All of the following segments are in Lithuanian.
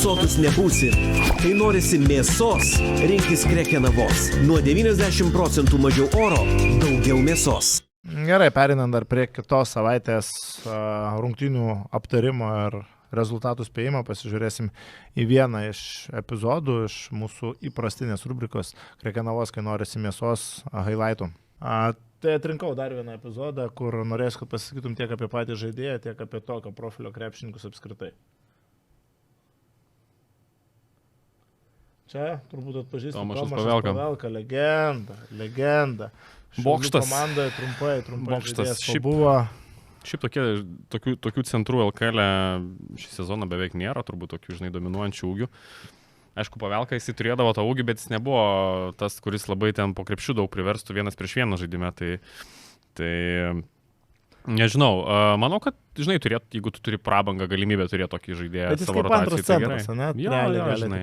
sotus nebūsi. Kai norisi mėsos, rinkis Krekenavos. Nuo 90% mažiau oro, daugiau mėsos. Gerai, perinant dar prie kitos savaitės rungtynių aptarimo ir rezultatų spėjimo, pasižiūrėsim į vieną iš epizodų iš mūsų įprastinės rubrikos Krekenavos, kai norisi mėsos highlightų. Tai atrinkau dar vieną epizodą, kur norėsiu, kad pasakytum tiek apie patį žaidėją, tiek apie tokio profilio krepšininkus apskritai. Čia turbūt atpažįstu Tomašas Pavelka, legenda. Bokštas. Komandoje trumpai Bokštas. žaidėjas pabuvo. Šiaip tokių centrų LKL šį sezoną beveik nėra, turbūt tokių, dominuojančių ūgių. Aišku, Pavelka jisai turėdavo tą ūgį, bet jis nebuvo tas, kuris labai ten po krepšių daug priverstų vienas prieš vieną žaidime. Tai nežinau, manau, kad, turėtų, jeigu tu turi prabangą, galimybę turėti tokį žaidėją savo rotacijai. Bet jis kaip antras centras, ne? Jo,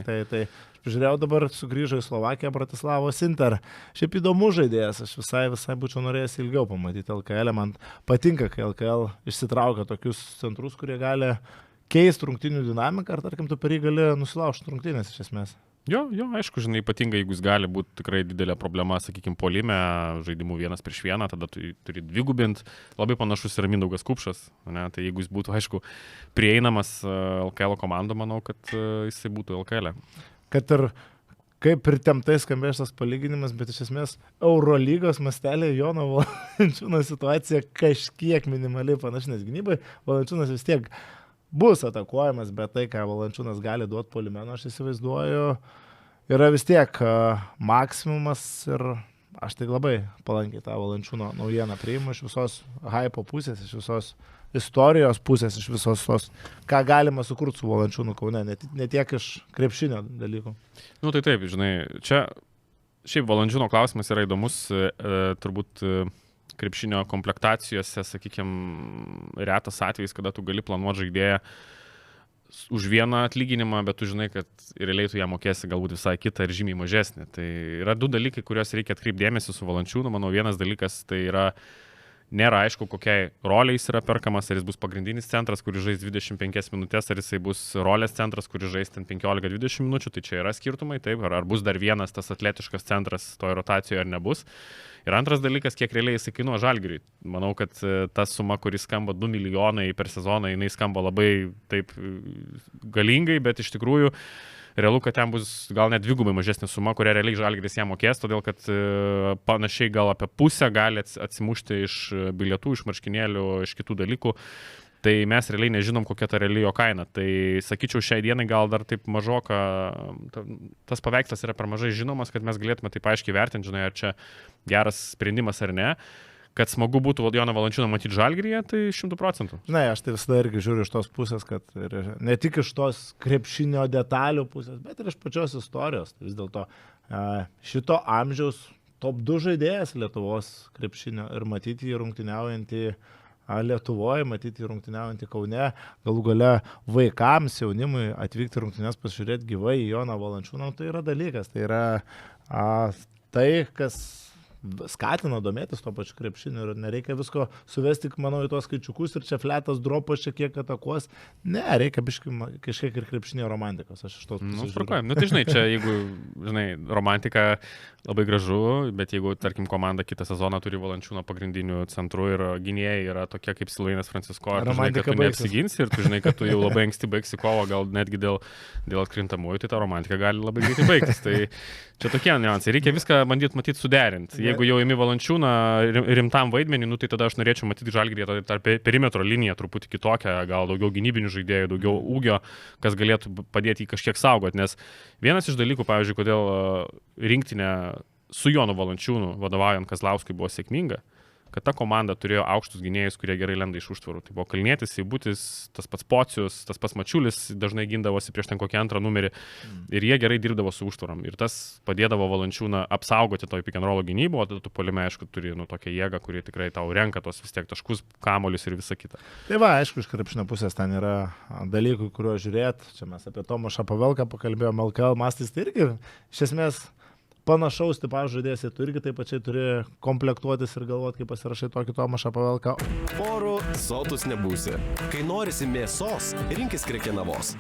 Tai aš pažiūrėjau, dabar sugrįžo į Slovakiją, Bratislavos Inter. Šiaip įdomus žaidėjas, aš visai būčiau norėjęs ilgiau pamatyti LKL. Man patinka, kai LKL išsitraukia tokius centrus, kurie gali keisti rungtynių dinamiką, ar tarkim tu per jį gali nusilaužti rungtynės iš esmės. Jo, aišku, ypatingai jeigu jis gali būti tikrai didelė problema, sakykime, puolime, žaidimų vienas prieš vieną, tada tu turi dvigubint. Labai panašus yra Mindaugas Kupšas, ne? Tai jeigu jis būtų, aišku, prieinamas LKL komandų, manau, kad jisai būtų LKL. Kad ir kaip pritemtai skambės tas palyginimas, bet iš esmės Eurolygos mastelė Jono Valančiūno situacija kažkiek minimaliai panašinės gynybai. Valančiūnas vis tiek bus atakuojamas, bet tai, ką Valančiūnas gali duoti puolime, aš įsivaizduoju, yra vis tiek maksimumas ir aš tai labai palankiai tą Valančiūno naujieną priimu iš visos hypo pusės, iš visos istorijos pusės, iš visos tos, ką galima sukurti su Valančiūnu Kaune, ne tiek iš krepšinio dalykų. Tai taip, čia šiaip Valančiūno klausimas yra įdomus, turbūt krepšinio komplektacijose, sakykime, retas atvejis, kada tu gali planuoti žaidėją už vieną atlyginimą, bet tu žinai, kad realiai tu ją mokėsi galbūt visai kitą ir žymiai mažesnį. Tai yra du dalykai, kuriuos reikia atkreipdėmėsi su Valančiūnu. Manau, vienas dalykas tai yra nėra aišku, kokiai roliai jis yra perkamas, ar jis bus pagrindinis centras, kuris žais 25 minutės, ar jisai bus rolės centras, kuris žais ten 15-20 minučių, tai čia yra skirtumai, taip, ar bus dar vienas tas atletiškas centras toje rotacijoje ar nebus. Ir antras dalykas, kiek realiai jisai kainuoja Žalgiriui. Manau, kad ta suma, kuris skamba 2 milijonai per sezoną, jinai skamba labai taip galingai, bet iš tikrųjų realu, kad ten bus gal net dvigubai mažesnė suma, kurią realiai Žalgiris ją mokės, todėl kad panašiai gal apie pusę gali atsimušti iš bilietų, iš marškinėlių, iš kitų dalykų. Tai mes realiai nežinom, kokia ta reali jo kaina. Tai sakyčiau, šiai dienai gal dar taip mažoka, tas paveikslas yra per mažai žinomas, kad mes galėtume taip aiškiai vertinti, ar čia geras sprendimas ar ne. Kad smagu būtų Joną Valančiūną matyti Žalgiryje, tai 100%. Aš tai visada irgi žiūriu iš tos pusės, kad ne tik iš tos krepšinio detalių pusės, bet ir iš pačios istorijos. Tai vis dėlto šito amžiaus top 2 žaidėjas Lietuvos krepšinio ir matyti jį rungtyniaujantį Lietuvoje, matyti jį rungtyniaujantį Kaune, galų gale vaikams, jaunimui atvykti rungtynės pasižiūrėti gyvai į Joną Valančiūną, tai yra dalykas, tai yra tai, kas skatina domėtis to pačiu krepšiniu ir nereikia visko suvesti, manau, į tos skaičiukus ir čia fletas, dropas čia kiek atakuos. Ne, reikia kažkiek ir krepšinio romantikos. Aš iš tos pusės žiūriu. Tai čia jeigu, romantika labai gražu, bet jeigu, tarkim, komanda kitą sezoną turi Valančiūno pagrindinių centrų ir gynėjai yra tokie kaip Silvainas Francisko, ir tu žinai, kad tu neapsiginsi ir tu žinai, kad tu jau labai anksti baigsi kovą, gal netgi dėl atkrintamųjų, tai ta romantika gali labai greitai baigtis. Tai čia tokie niuansai. Reikia viską bandyti matyti suderinti. Jeigu jau imi Valančiūną rimtam vaidmenį, tai tada aš norėčiau matyti Žalgiryje tą perimetro liniją truputį kitokią, gal daugiau gynybinių žaidėjų, daugiau ūgio, kas galėtų padėti jį kažkiek saugoti. Nes vienas iš dalykų, pavyzdžiui, kodėl rinktinė su Jonu Valančiūnu vadovaujant Kazlauskui buvo sėkminga, kad ta komanda turėjo aukštus gynėjus, kurie gerai lenda iš užtvarų. Tai buvo Kalnietis, Seibutis, tas pats Pocius, tas pats Mačiulis dažnai gindavosi prieš ten kokį antrą numerį ir jie gerai dirbdavo su užtvarom. Ir tas padėdavo Valančiūną apsaugoti toj pick and roll gynybą, o tu puolime, aišku, turi tokią jėgą, kuri tikrai tau renka tos vis tiek taškus, kamuolius ir visą kitą. Tai va, aišku, iš krepšinio pusės ten yra dalykų, kuriuos žiūrėti. Čia mes apie Tomašą Pavelką pakalbėjome, LKL mastais, tai irgi iš esmės panašaus tipažo žaidėjas, tu irgi taip pačiai turi komplektuotis ir galvoti, kaip pasirašai tokį Tomašą Pavelką. Oro sotus nebūsi. Kai norisi mėsos, rinkis Krekenavos.